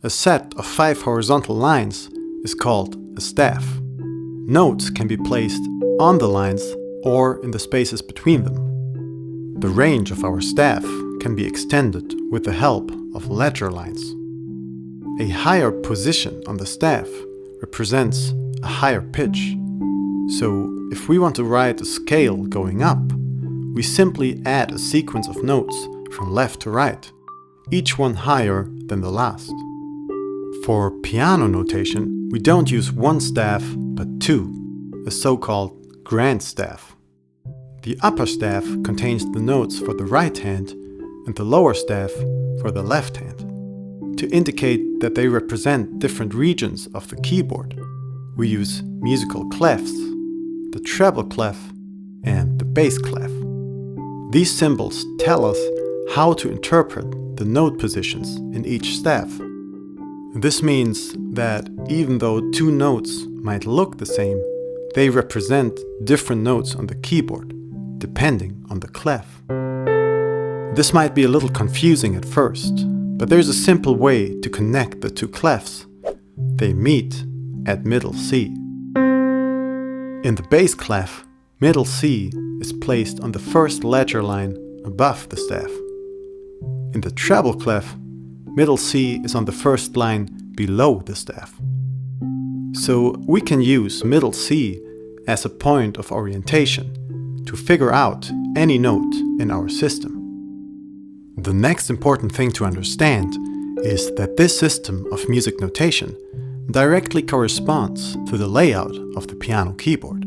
A set of 5 horizontal lines is called a staff. Notes can be placed on the lines or in the spaces between them. The range of our staff can be extended with the help of ledger lines. A higher position on the staff represents a higher pitch. So if we want to write a scale going up, we simply add a sequence of notes from left to right, each one higher than the last. For piano notation, we don't use one staff but two, a so-called grand staff. The upper staff contains the notes for the right hand and the lower staff for the left hand. To indicate that they represent different regions of the keyboard, we use musical clefs, the treble clef and the bass clef. These symbols tell us how to interpret the note positions in each staff. This means that even though two notes might look the same, they represent different notes on the keyboard, depending on the clef. This might be a little confusing at first, but there's a simple way to connect the two clefs. They meet at middle C. In the bass clef, middle C is placed on the first ledger line above the staff. In the treble clef, middle C is on the first line below the staff. So we can use middle C as a point of orientation to figure out any note in our system. The next important thing to understand is that this system of music notation directly corresponds to the layout of the piano keyboard.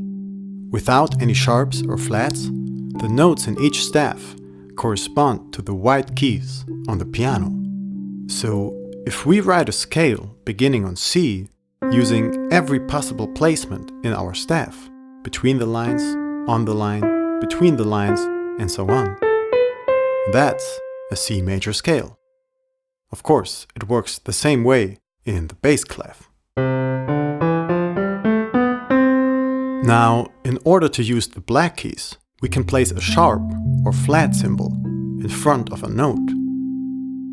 Without any sharps or flats, the notes in each staff correspond to the white keys on the piano. So, if we write a scale beginning on C, using every possible placement in our staff, between the lines, on the line, between the lines, and so on, that's a C major scale. Of course, it works the same way in the bass clef. Now, in order to use the black keys, we can place a sharp or flat symbol in front of a note.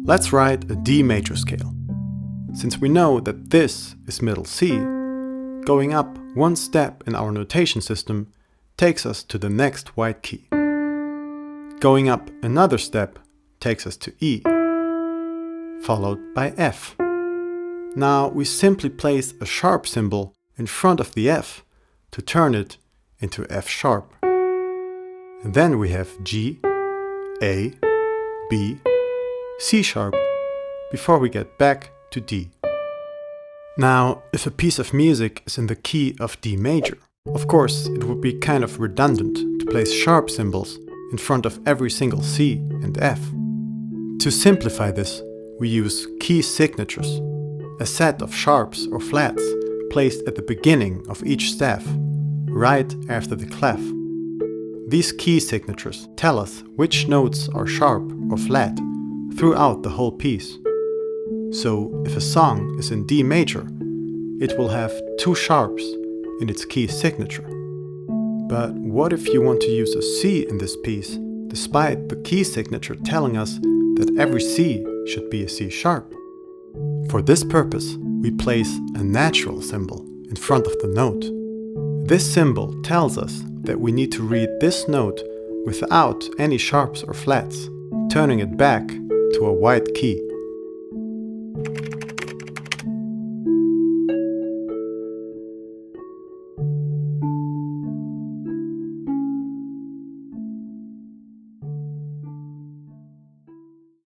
Let's write a D major scale. Since we know that this is middle C, going up one step in our notation system takes us to the next white key. Going up another step takes us to E, followed by F. Now we simply place a sharp symbol in front of the F to turn it into F sharp. And then we have G, A, B, C sharp before we get back to D. Now, if a piece of music is in the key of D major, of course it would be kind of redundant to place sharp symbols in front of every single C and F. To simplify this, we use key signatures, a set of sharps or flats placed at the beginning of each staff, right after the clef. These key signatures tell us which notes are sharp or flat throughout the whole piece. So, if a song is in D major, it will have two sharps in its key signature. But what if you want to use a C in this piece, despite the key signature telling us that every C should be a C sharp? For this purpose, we place a natural symbol in front of the note. This symbol tells us that we need to read this note without any sharps or flats, turning it back to a white key.